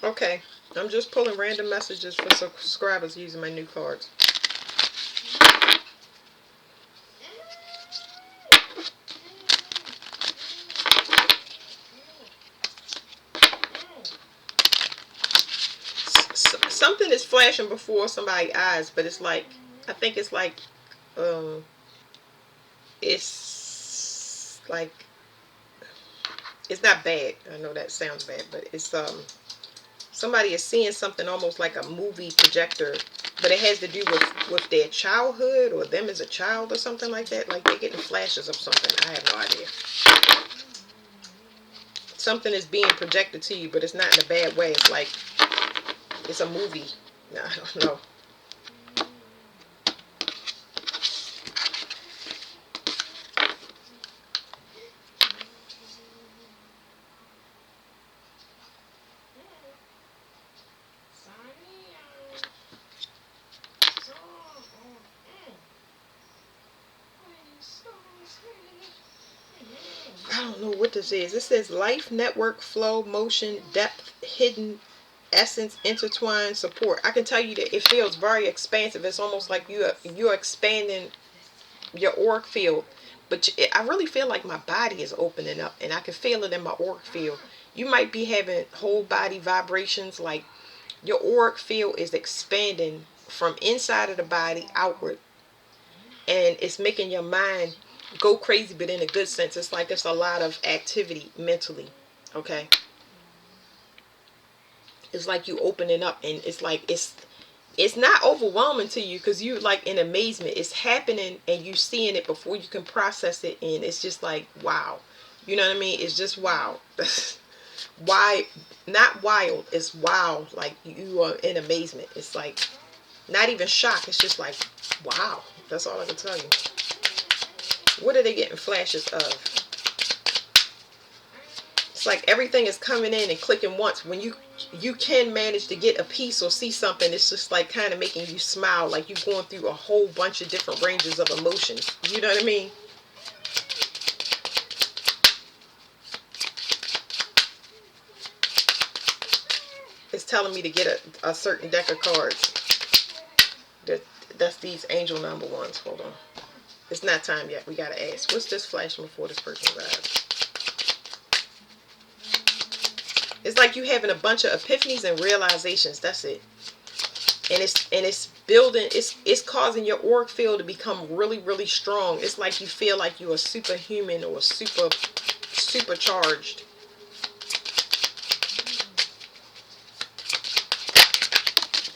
Okay, I'm just pulling random messages for subscribers using my new cards. Something is flashing before somebody's eyes, but it's like, I think it's like, um, it's like, it's not bad. I know that sounds bad, but it's somebody is seeing something almost like a movie projector, but it has to do with their childhood or them as a child or something like that. Like they're getting flashes of something. I have no idea. Something is being projected to you, but it's not in a bad way. It's like it's a movie. No, I don't know. I don't know what this is. It says life, network, flow, motion, depth, hidden essence, intertwined, support. I can tell you that it feels very expansive. It's almost like you're expanding your auric field. But I really feel like my body is opening up, and I can feel it in my auric field. You might be having whole body vibrations, like your auric field is expanding from inside of the body outward, and it's making your mind go crazy, but in a good sense. It's like it's a lot of activity mentally. Okay, it's like you opening up, and it's like it's not overwhelming to you because you like in amazement. It's happening and you seeing it before you can process it, and it's just like wow. You know what I mean? It's just wow. Why not wild? It's wow. Like you are in amazement. It's like not even shock. It's just like wow. That's all I can tell you. What are they getting flashes of? It's like everything is coming in and clicking once. When you can manage to get a piece or see something, it's just like kind of making you smile, like you're going through a whole bunch of different ranges of emotions. You know what I mean? It's telling me to get a certain deck of cards. That's these angel number ones. Hold on. It's not time yet. We gotta ask. What's this flashing before this person's eyes? It's like you having a bunch of epiphanies and realizations. That's it. And it's building. It's causing your auric field to become really really strong. It's like you feel like you're a superhuman or supercharged.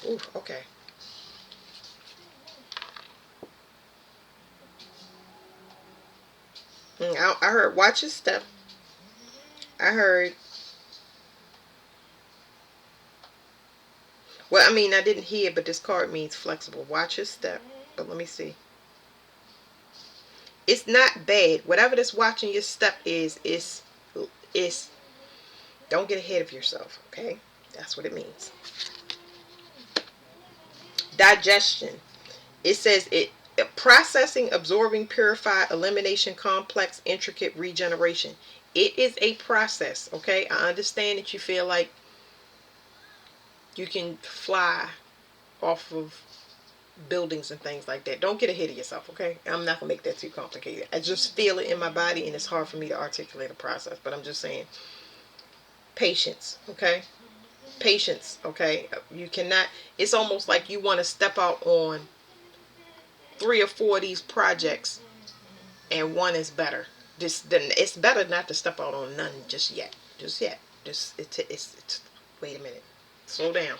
Ooh, okay. I heard watch your step. I heard. Well, I mean, I didn't hear, but this card means flexible. Watch your step. But let me see. It's not bad. Whatever this watching your step is don't get ahead of yourself, okay? That's what it means. Digestion. It says it processing, absorbing, purify, elimination, complex, intricate regeneration. It is a process, okay? I understand that you feel like you can fly off of buildings and things like that. Don't get ahead of yourself, okay? I'm not gonna make that too complicated. I just feel it in my body, and it's hard for me to articulate a process, but I'm just saying patience, okay? Patience, okay? You cannot, it's almost like you want to step out on 3 or 4 of these projects and one is better. Then it's better not to step out on none just yet. Just yet. It's wait a minute. Slow down.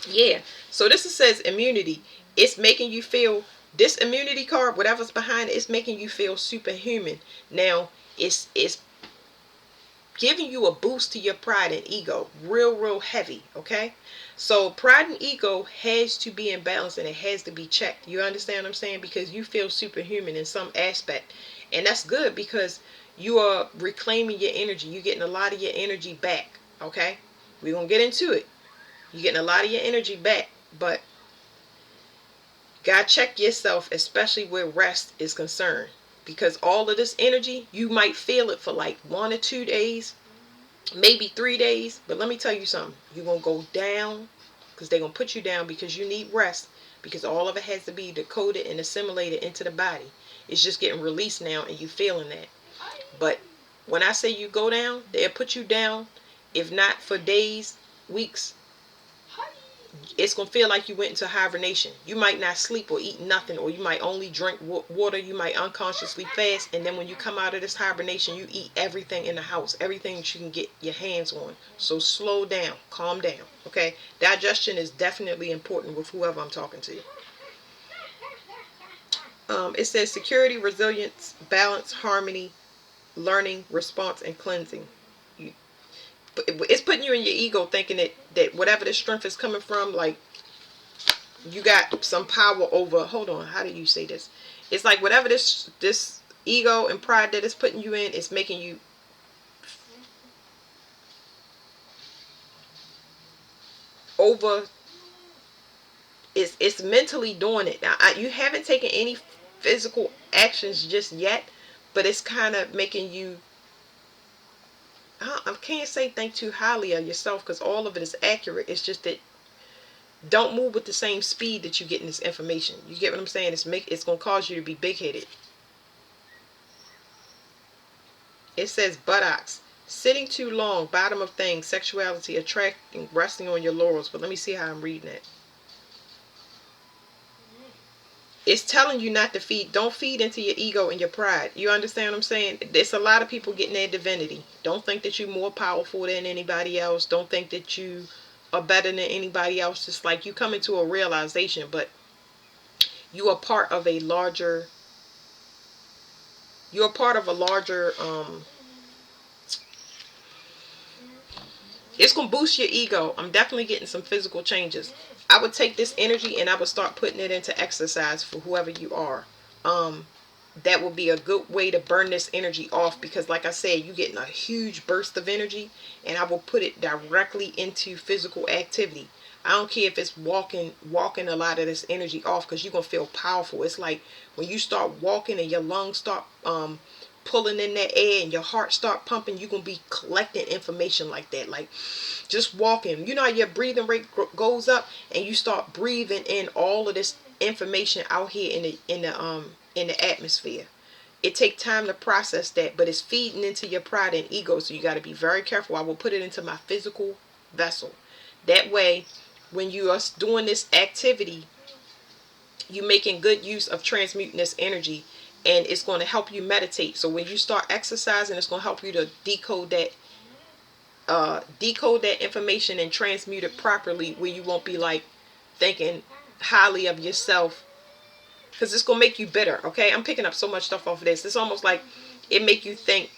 Yeah. So this says immunity. It's making you feel, this immunity card, whatever's behind it, it's making you feel superhuman. Now, it's giving you a boost to your pride and ego. Real heavy, okay? So pride and ego has to be in balance, and it has to be checked. You understand what I'm saying? Because you feel superhuman in some aspect. And that's good because you are reclaiming your energy. You're getting a lot of your energy back, okay? We're going to get into it. You're getting a lot of your energy back, but gotta check yourself, especially where rest is concerned. Because all of this energy, you might feel it for like 1 or 2 days, maybe 3 days. But let me tell you something. You're going to go down because they're going to put you down because you need rest. Because all of it has to be decoded and assimilated into the body. It's just getting released now and you feeling that. But when I say you go down, they'll put you down. If not for days, weeks, it's going to feel like you went into hibernation. You might not sleep or eat nothing, or you might only drink water. You might unconsciously fast, and then when you come out of this hibernation, you eat everything in the house, everything that you can get your hands on. So slow down, calm down, okay? Digestion is definitely important with whoever I'm talking to. It says security, resilience, balance, harmony, learning, response, and cleansing. You, it's putting you in your ego thinking that whatever the strength is coming from, like, you got some power over, hold on, how do you say this? It's like whatever this ego and pride that is putting you in is making you over, it's mentally doing it. Now, you haven't taken any physical actions just yet, but it's kind of making you, I can't say think too highly of yourself because all of it is accurate. It's just that don't move with the same speed that you get in this information. You get what I'm saying? It's going to cause you to be big-headed. It says buttocks. Sitting too long, bottom of things, sexuality, attracting, resting on your laurels. But let me see how I'm reading it. It's telling you not to feed. Don't feed into your ego and your pride. You understand what I'm saying? There's a lot of people getting their divinity. Don't think that you're more powerful than anybody else. Don't think that you are better than anybody else. It's like you come into a realization, but you are part of a larger, you're part of a larger, it's going to boost your ego. I'm definitely getting some physical changes. I would take this energy and I would start putting it into exercise for whoever you are. That would be a good way to burn this energy off because like I said, you're getting a huge burst of energy and I will put it directly into physical activity. I don't care if it's walking a lot of this energy off because you're going to feel powerful. It's like when you start walking and your lungs start pulling in that air and your heart start pumping, you're going to be collecting information like that. Like just walking, you know how your breathing rate goes up and you start breathing in all of this information out here in the atmosphere. It takes time to process that, but it's feeding into your pride and ego, so you got to be very careful. I will put it into my physical vessel. That way, when you are doing this activity, you're making good use of transmuting this energy, and it's going to help you meditate. So when you start exercising, it's going to help you to decode that information and transmute it properly, where you won't be like thinking highly of yourself, because it's gonna make you bitter. Okay, I'm picking up so much stuff off of this. It's almost like it make you think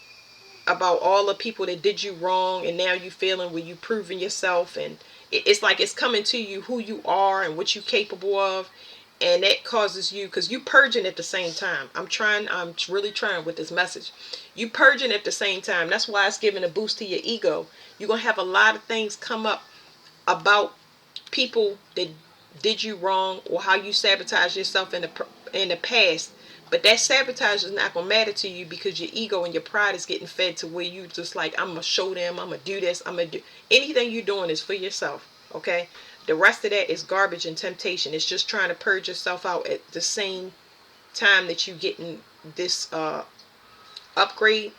about all the people that did you wrong, and now you feeling where you proving yourself, and it's like it's coming to you who you are and what you capable of, and that causes you, because you purging at the same time. I'm really trying with this message. You purging at the same time. That's why it's giving a boost to your ego. You're gonna have a lot of things come up about people that did you wrong or how you sabotage yourself in the past. But that sabotage is not gonna matter to you because your ego and your pride is getting fed to where you just like, I'm gonna show them, I'm gonna do this, I'm gonna do anything you're doing is for yourself. Okay, the rest of that is garbage and temptation. It's just trying to purge yourself out at the same time that you getting this upgrade.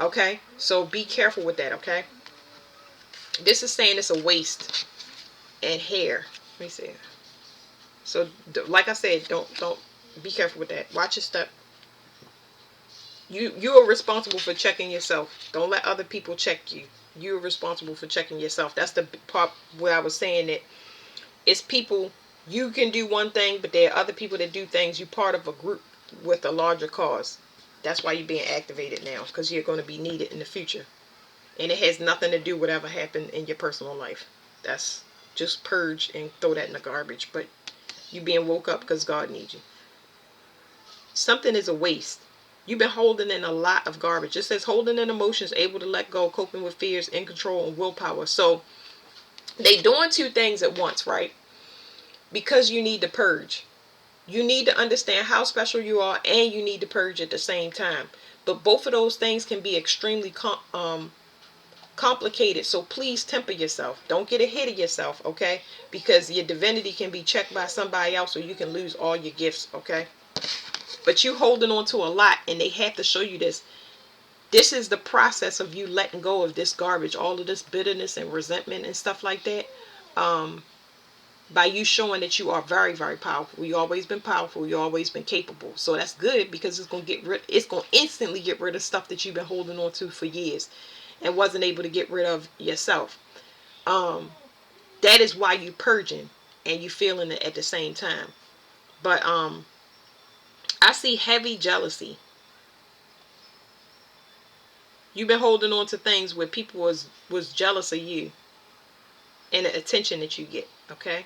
Okay, so be careful with that. Okay, this is saying it's a waste and hair. Let me see. So like I said, don't be careful with that. Watch your step. You are responsible for checking yourself. Don't let other people check you. You're responsible for checking yourself. That's the part where I was saying that it's people, you can do one thing, but there are other people that do things. You're part of a group with a larger cause. That's why you're being activated now, because you're going to be needed in the future. And it has nothing to do with whatever happened in your personal life. That's just purge and throw that in the garbage. But you being woke up because God needs you. Something is a waste. You've been holding in a lot of garbage. It says holding in emotions, able to let go, coping with fears, in control, and willpower. So they doing two things at once, right? Because you need to purge. You need to understand how special you are, and you need to purge at the same time. But both of those things can be extremely complicated. So please temper yourself. Don't get ahead of yourself, okay? Because your divinity can be checked by somebody else, or you can lose all your gifts, okay? But you holding on to a lot, and they have to show you this. This is the process of you letting go of this garbage, all of this bitterness and resentment and stuff like that. By you showing that you are very, very powerful. You always been powerful. You always been capable. So that's good, because it's gonna it's gonna instantly get rid of stuff that you've been holding on to for years and wasn't able to get rid of yourself. That is why you purging and you feeling it at the same time. But I see heavy jealousy. You've been holding on to things where people was jealous of you and the attention that you get, okay?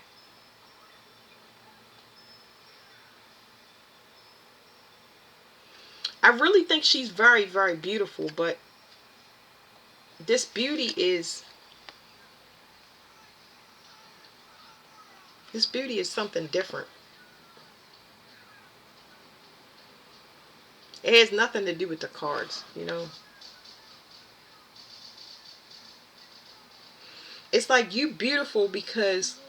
I really think she's very, very beautiful, but this beauty is something different. It has nothing to do with the cards, you know. It's like you beautiful because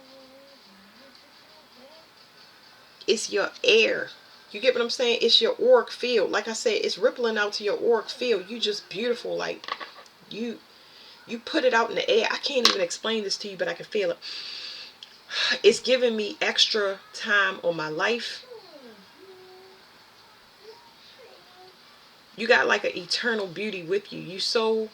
it's your air. You get what I'm saying? It's your auric field. Like I said, it's rippling out to your auric field. You just beautiful. Like you put it out in the air. I can't even explain this to you, but I can feel it. It's giving me extra time on my life. You got like an eternal beauty with you. You so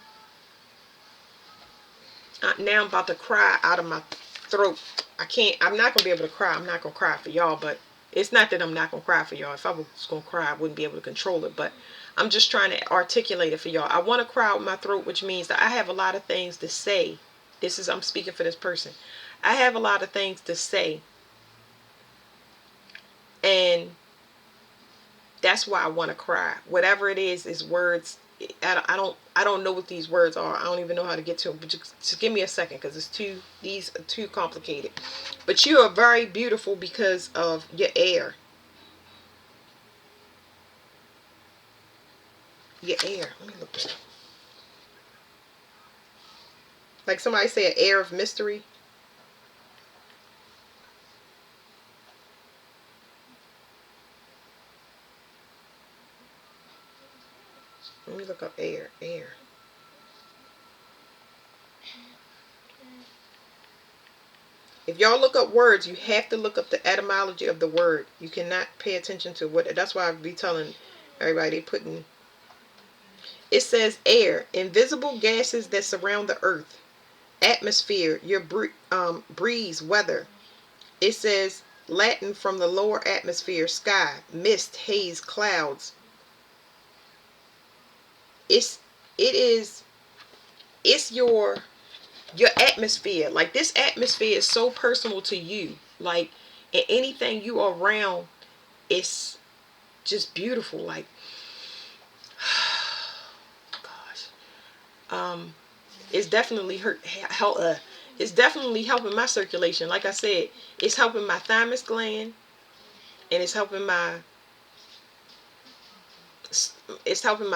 now I'm about to cry out of my throat. I'm not gonna be able to cry. I'm not gonna cry for y'all, but it's not that I'm not gonna cry for y'all. If I was gonna cry, I wouldn't be able to control it, but I'm just trying to articulate it for y'all. I want to cry out my throat, which means that I have a lot of things to say. I'm speaking for this person. I have a lot of things to say, and that's why I want to cry. Whatever it is words. I don't know what these words are. I don't even know how to get to them. But just give me a second, because these are too complicated. But you are very beautiful because of your air. Your air. Let me look at it. Like somebody say, an air of mystery. Let me look up air. Air. If y'all look up words, you have to look up the etymology of the word. You cannot pay attention to what. That's why I be telling everybody putting. It says air, invisible gases that surround the earth. Atmosphere, your breeze, weather. It says Latin from the lower atmosphere, sky, mist, haze, clouds. It's your atmosphere. Like, this atmosphere is so personal to you. Like, and anything you are around, it's just beautiful. Like, gosh, it's definitely it's definitely helping my circulation. Like I said, it's helping my thymus gland, and it's helping my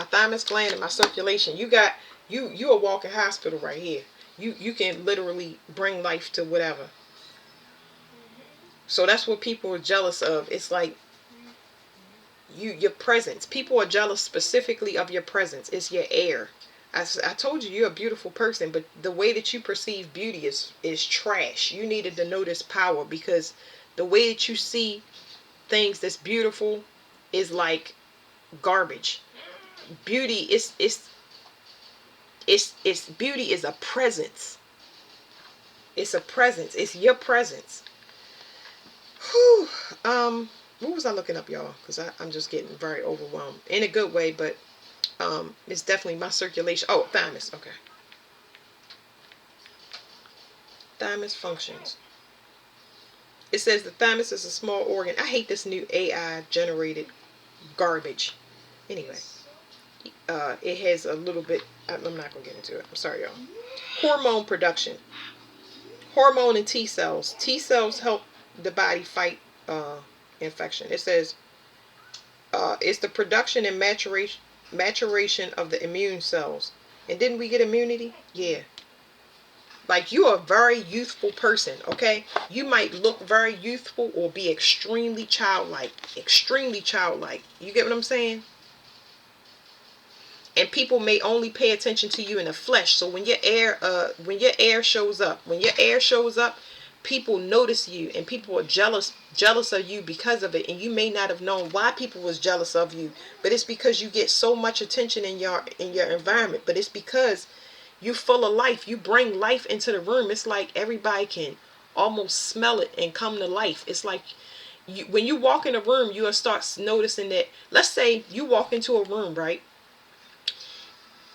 thymus gland and my circulation. You a walking hospital right here. You can literally bring life to whatever. So that's what people are jealous of. It's like your presence. People are jealous specifically of your presence. It's your air. I told you you're a beautiful person, but the way that you perceive beauty is trash. You needed to know this power, because the way that you see things that's beautiful is like garbage. Beauty it's beauty is a presence. It's a presence. It's your presence. Whew. What was I looking up, y'all? Because I'm just getting very overwhelmed in a good way, but it's definitely my circulation. Oh, thymus. Okay. Thymus functions. It says the thymus is a small organ. I hate this new AI generated garbage. Anyway, it has a little bit. I'm not gonna get into it. I'm sorry, y'all. Hormone production. Hormone and T cells. T cells help the body fight infection. It says it's the production and maturation of the immune cells. And didn't we get immunity? Yeah. Like, you're a very youthful person, okay? You might look very youthful or be extremely childlike. Extremely childlike. You get what I'm saying? And people may only pay attention to you in the flesh. So when your air shows up, people notice you, and people are jealous of you because of it. And you may not have known why people was jealous of you, but it's because you get so much attention in your environment. But it's because you full of life. You bring life into the room. It's like everybody can almost smell it and come to life. It's like when you walk in a room, you'll start noticing that. Let's say you walk into a room, right?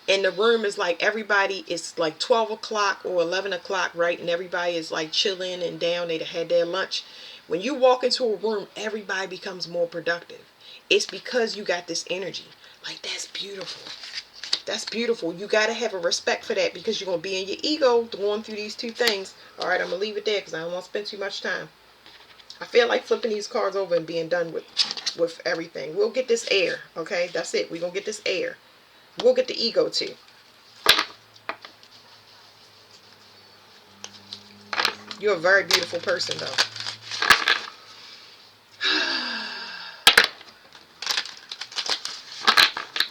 And the room is like, everybody is like 12 o'clock or 11 o'clock, right? And everybody is like chilling and down. They had their lunch. When you walk into a room, everybody becomes more productive. It's because you got this energy. Like, that's beautiful. That's beautiful. You got to have a respect for that, because you're going to be in your ego going through these two things. All right, I'm going to leave it there because I don't want to spend too much time. I feel like flipping these cards over and being done with everything. We'll get this air, okay? That's it. We're going to get this air. We'll get the ego too. You're a very beautiful person, though.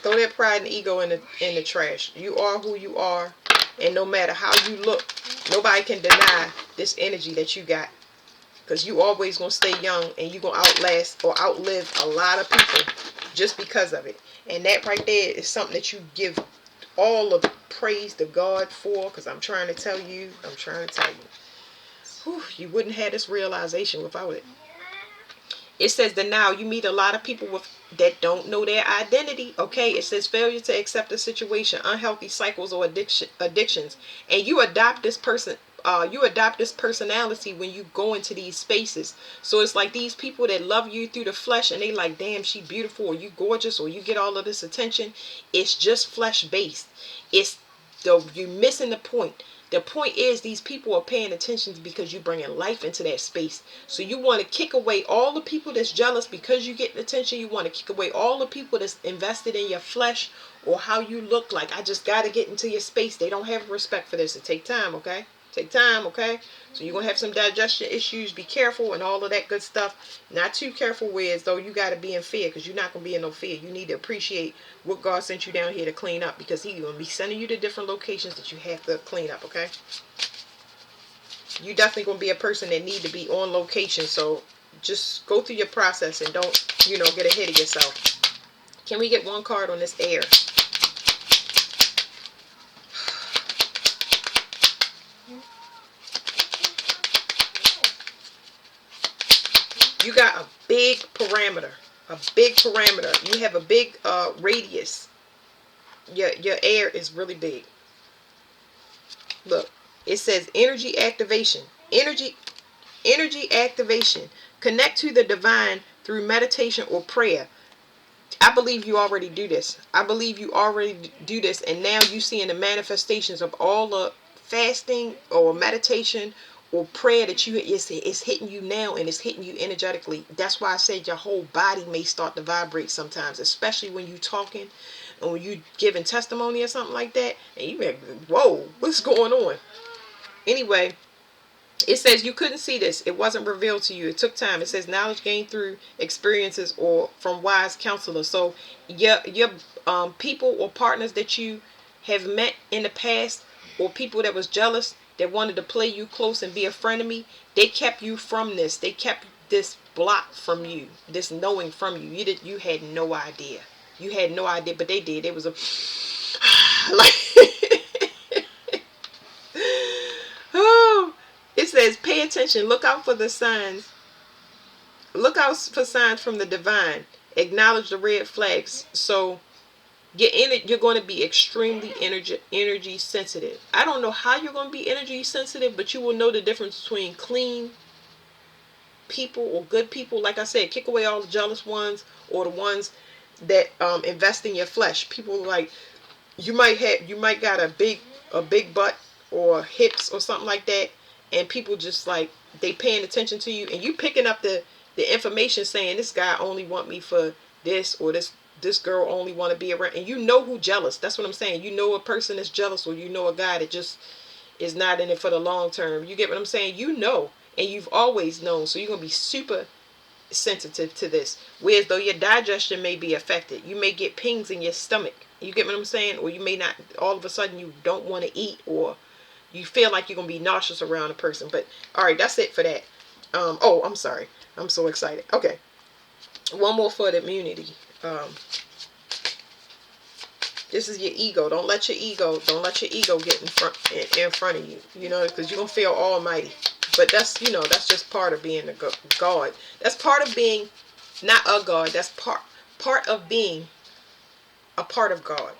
Throw that pride and ego in the trash. You are who you are, and no matter how you look, nobody can deny this energy that you got. Because you always gonna stay young, and you gonna outlast or outlive a lot of people just because of it. And that right there is something that you give all of praise to God for. Because I'm trying to tell you, whew, you wouldn't have this realization without it. It says that now you meet a lot of people that don't know their identity. Okay, it says failure to accept a situation, unhealthy cycles or addictions, and you adopt this person. You adopt this personality when you go into these spaces. So it's like these people that love you through the flesh, and they like, damn, she beautiful, or you gorgeous, or you get all of this attention. It's just flesh based. You're missing the point. The point is, these people are paying attention because you're bringing life into that space. So you want to kick away all the people that's jealous because you get attention. You want to kick away all the people that's invested in your flesh or how you look like. I just got to get into your space. They don't have respect for this. It take time, okay? Take time, okay? So you're going to have some digestion issues. Be careful and all of that good stuff. Not too careful where as though you got to be in fear, because you're not going to be in no fear. You need to appreciate what God sent you down here to clean up, because He's going to be sending you to different locations that you have to clean up, okay? You definitely going to be a person that need to be on location. So just go through your process and don't, get ahead of yourself. Can we get one card on this air? You got a big parameter. You have a big radius. Your air is really big. Look, it says energy activation. Energy activation. Connect to the divine through meditation or prayer. I believe you already do this. And now you seeing the manifestations of all the fasting or meditation or prayer that it's hitting you now, and it's hitting you energetically. That's why I said your whole body may start to vibrate sometimes, especially when you talking and when you giving testimony or something like that, and you like, whoa, what's going on? Anyway, it says you couldn't see this. It wasn't revealed to you. It took time. It says knowledge gained through experiences or from wise counselors. So your people or partners that you have met in the past, or people that was jealous, that wanted to play you close and be a friend of me, they kept you from this. They kept this block from you, this knowing from you. You had no idea. You had no idea, but they did. It was a like oh. It says, pay attention. Look out for the signs. Look out for signs from the divine. Acknowledge the red flags. So you're going to be extremely energy sensitive. I don't know how you're going to be energy sensitive, but you will know the difference between clean people or good people. Like I said, kick away all the jealous ones or the ones that invest in your flesh. People like you might got a big butt or hips or something like that, and people just like they paying attention to you, and you picking up the information saying this guy only want me for this or this this girl only want to be around, and you know who jealous. That's what I'm saying. You know a person is jealous, or you know a guy that just is not in it for the long term. You get what I'm saying? You know, and you've always known. So you're gonna be super sensitive to this. Whereas though your digestion may be affected, you may get pings in your stomach. You get what I'm saying? Or you may not. All of a sudden, you don't want to eat, or you feel like you're gonna be nauseous around a person. But all right, that's it for that. Oh, I'm sorry. I'm so excited. Okay, one more for the immunity. This is your ego. Don't let your ego get in front of you. You know, because you're gonna feel almighty. But that's, you know, that's just part of being a God. That's part of being not a God. That's part of being a part of God.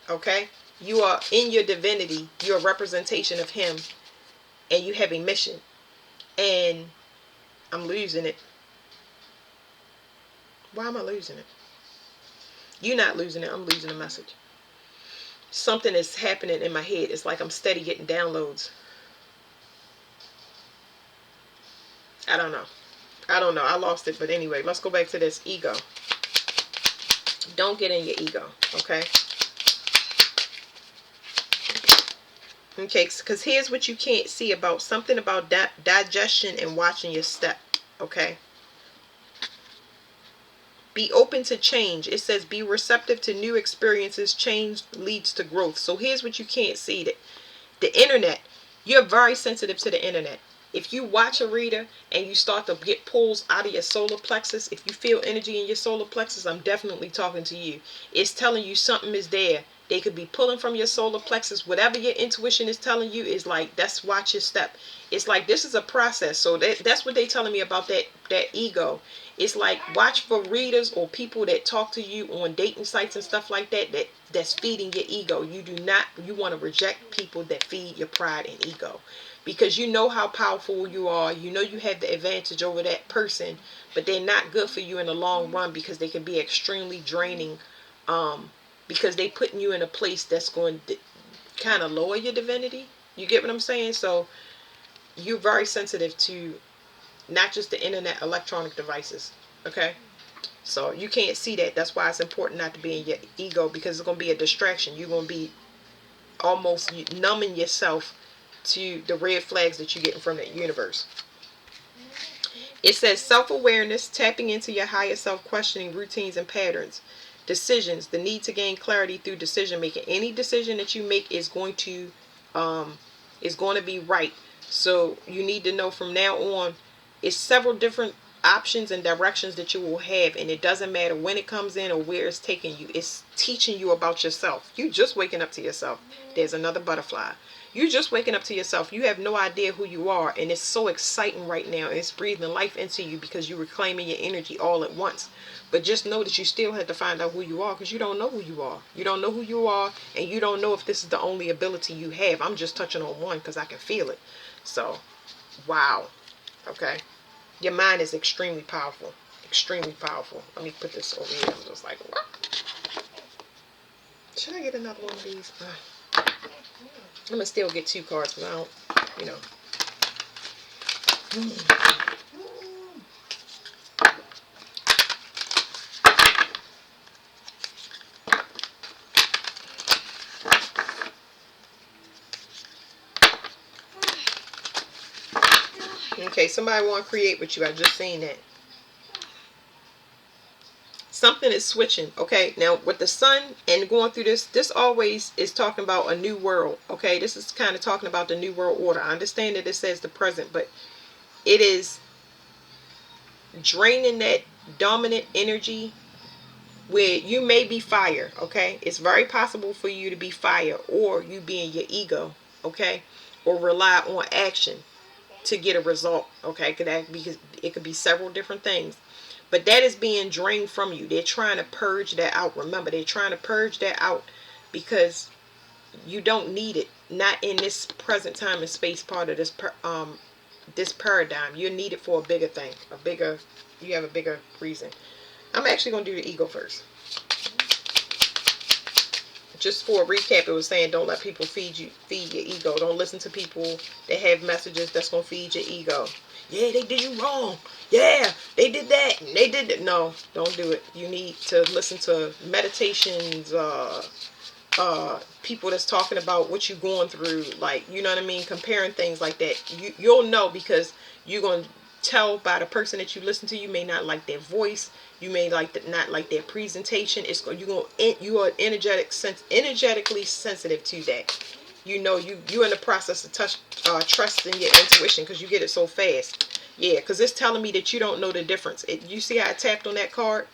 Okay? You are in your divinity. You're a representation of Him, and you have a mission. And I'm losing it. Why am I losing it? You're not losing it. I'm losing the message. Something is happening in my head. It's like I'm steady getting downloads. I don't know. I lost it. But anyway, let's go back to this ego. Don't get in your ego. Okay? Okay, because here's what you can't see about something about digestion and watching your step. Okay? Be open to change. It says be receptive to new experiences. Change leads to growth. So here's what you can't see. That the internet, you're very sensitive to the internet. If you watch a reader and you start to get pulls out of your solar plexus, if you feel energy in your solar plexus, I'm definitely talking to you. It's telling you something is there. They could be pulling from your solar plexus. Whatever your intuition is telling you is like, that's watch your step. It's like this is a process. So that's what they telling me about that ego. It's like watch for readers or people that talk to you on dating sites and stuff like that's feeding your ego. You want to reject people that feed your pride and ego. Because you know how powerful you are. You know you have the advantage over that person, but they're not good for you in the long run because they can be extremely draining. Because they putting you in a place that's going to kind of lower your divinity. You get what I'm saying? So you're very sensitive to not just the internet, electronic devices. Okay? So you can't see that. That's why it's important not to be in your ego, because it's going to be a distraction. You're going to be almost numbing yourself to the red flags that you're getting from the universe. It says self-awareness, tapping into your higher self, questioning routines and patterns. Decisions, the need to gain clarity through decision making. Any decision that you make is going to be right. So you need to know from now on, it's several different options and directions that you will have, and it doesn't matter when it comes in or where it's taking you. It's teaching you about yourself. You just waking up to yourself. There's another butterfly. You just waking up to yourself. You have no idea who you are, and it's so exciting right now. It's breathing life into you because you're reclaiming your energy all at once. But just know that you still have to find out who you are, because you don't know who you are. You don't know who you are, and you don't know if this is the only ability you have. I'm just touching on one because I can feel it. So, wow. Okay. Your mind is extremely powerful. Extremely powerful. Let me put this over here. I'm just like, what? Should I get another one of these? I'm going to still get 2 cards because I don't, you know. Okay, somebody want to create with you. I just seen that. Something is switching. Okay, now with the sun and going through this always is talking about a new world. Okay, this is kind of talking about the new world order. I understand that it says the present, but it is draining that dominant energy where you may be fire. Okay, it's very possible for you to be fire, or you be in your ego. Okay, or rely on action to get a result. Okay, because it could be several different things. But that is being drained from you. They're trying to purge that out. Remember, they're trying to purge that out because you don't need it. Not in this present time and space part of this paradigm. You need it for a bigger thing. You have a bigger reason. I'm actually going to do the ego first. just for a recap, it was saying don't let people feed your ego. Don't listen to people that have messages that's gonna feed your ego. Yeah, they did you wrong. Yeah, they did that and they did that. No, don't do it. You need to listen to meditations, people that's talking about what you're going through, like, you know what I mean, comparing things like that. You'll know, because you're going to tell by the person that you listen to. You may not like their voice, you may not like their presentation. You are energetically sensitive to that. You know, you're in the process of trusting your intuition, because you get it so fast. Yeah, because it's telling me that you don't know the difference. You see how I tapped on that card?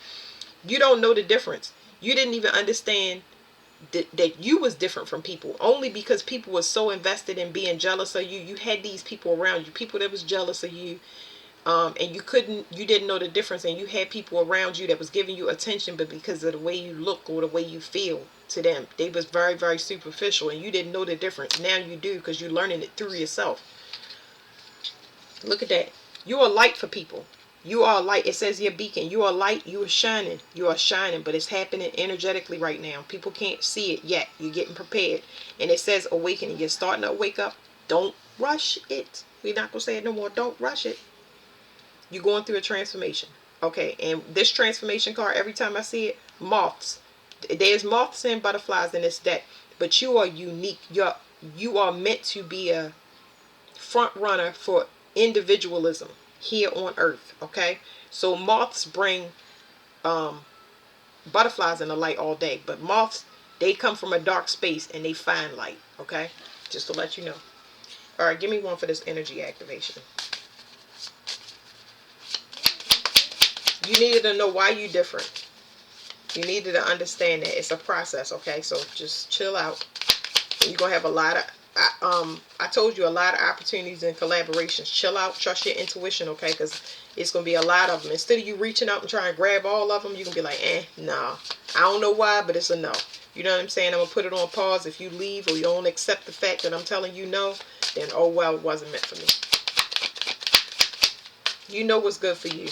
You don't know the difference. You didn't even understand that you was different from people, only because people were so invested in being jealous of you. You had these people around you, people that was jealous of you, and you didn't know the difference. And you had people around you that was giving you attention, but because of the way you look or the way you feel to them, they was very, very superficial, and you didn't know the difference. Now you do, because you're learning it through yourself. Look at that. You are light for people. You are light. It says your beacon. You are light. You are shining. You are shining, but it's happening energetically right now. People can't see it yet. You're getting prepared. And it says awakening. You're starting to wake up. Don't rush it. We're not going to say it no more. Don't rush it. You're going through a transformation. Okay. And this transformation card, every time I see it, moths. There's moths and butterflies in this deck. But you are unique. You are meant to be a front runner for individualism here on earth. Okay, so moths bring butterflies in the light all day, but moths, they come from a dark space and they find light. Okay, just to let you know. All right, give me one for this energy activation. You needed to know why you different. You needed to understand that it's a process. Okay, so just chill out. You're gonna have a lot of I told you, a lot of opportunities and collaborations. Chill out, trust your intuition, okay? Because it's gonna be a lot of them. Instead of you reaching out and trying to grab all of them, you can be like, nah. I don't know why, but it's a no. You know what I'm saying? I'm gonna put it on pause. If you leave or you don't accept the fact that I'm telling you no, then oh well, it wasn't meant for me. You know what's good for you.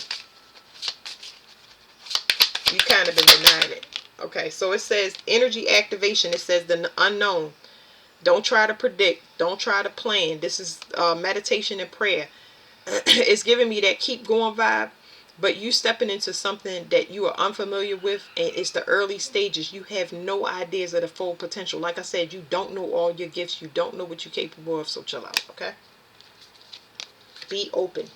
You kind of been denying it. Okay, so it says energy activation. It says the unknown. Don't try to predict. Don't try to plan. This is meditation and prayer. It's giving me that keep going vibe, but you stepping into something that you are unfamiliar with, and it's the early stages. You have no ideas of the full potential. Like I said, you don't know all your gifts. You don't know what you're capable of, so chill out, okay? Be open.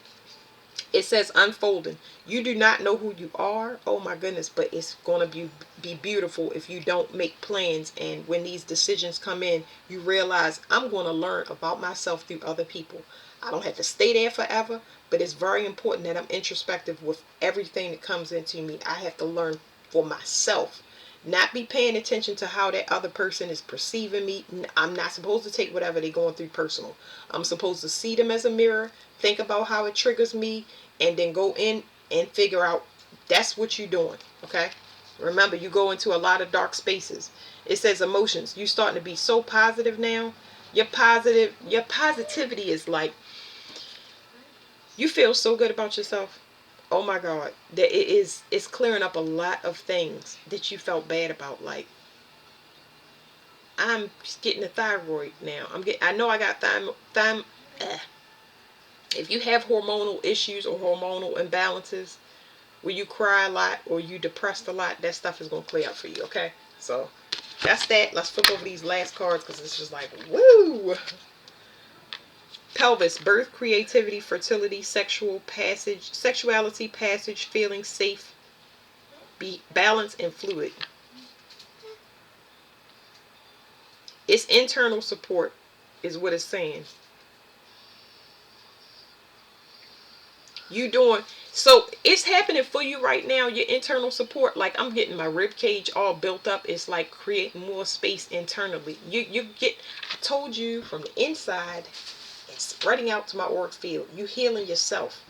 It says unfolding. You do not know who you are. Oh my goodness, but it's going to be beautiful if you don't make plans. And when these decisions come in, you realize I'm going to learn about myself through other people. I don't have to stay there forever, but it's very important that I'm introspective with everything that comes into me. I have to learn for myself. Not be paying attention to how that other person is perceiving me. I'm not supposed to take whatever they're going through personal. I'm supposed to see them as a mirror, think about how it triggers me, and then go in and figure out that's what you're doing. Okay, remember, you go into a lot of dark spaces. It says emotions. You starting to be so positive now. Your positivity is like, you feel so good about yourself. Oh my God, that it's clearing up a lot of things that you felt bad about. Like, I'm getting a thyroid now. I know I got if you have hormonal issues or hormonal imbalances where you cry a lot or you depressed a lot, that stuff is going to clear up for you, okay? So that's that. Let's flip over these last cards, because it's just like, woo! Pelvis, birth, creativity, fertility, sexuality, passage, feeling safe, be balanced and fluid. It's internal support is what it's saying. You doing so, it's happening for you right now. Your internal support, like I'm getting my rib cage all built up. It's like creating more space internally. I told you, from the inside and spreading out to my auric field. You healing yourself.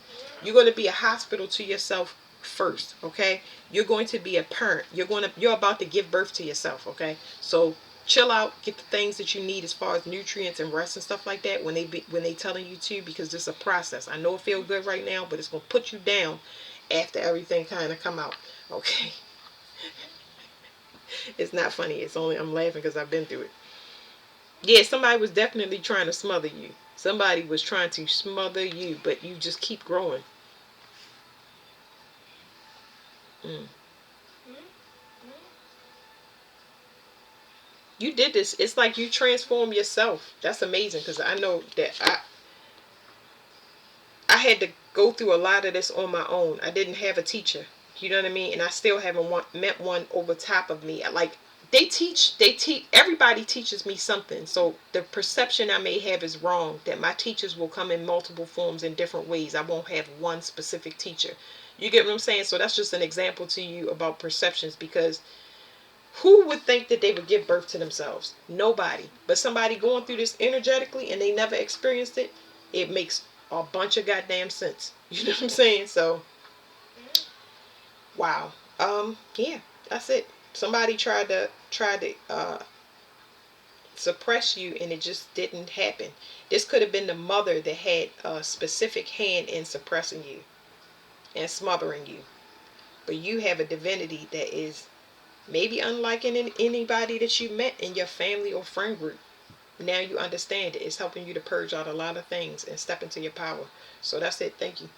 You're going to be a hospital to yourself first, okay? You're going to be a parent. You're about to give birth to yourself, okay? So chill out, get the things that you need as far as nutrients and rest and stuff like that when they telling you to, because this is a process. I know it feels good right now, but it's going to put you down after everything kind of come out, okay? It's not funny. It's only I'm laughing because I've been through it. Yeah, somebody was definitely trying to smother you. Somebody was trying to smother you, but you just keep growing. Mm. You did this. It's like you transform yourself. That's amazing because I know that I had to go through a lot of this on my own. I didn't have a teacher. You know what I mean? And I still haven't met one over top of me. Like they teach everybody teaches me something. So the perception I may have is wrong, that my teachers will come in multiple forms in different ways. I won't have one specific teacher. You get what I'm saying? So that's just an example to you about perceptions, because who would think that they would give birth to themselves? Nobody. But somebody going through this energetically and they never experienced it, it makes a bunch of goddamn sense. You know what I'm saying? So, wow. Yeah, that's it. Somebody tried to suppress you and it just didn't happen. This could have been the mother that had a specific hand in suppressing you and smothering you. But you have a divinity that is maybe unlike anybody that you met in your family or friend group. Now you understand it. It's helping you to purge out a lot of things and step into your power. So that's it. Thank you.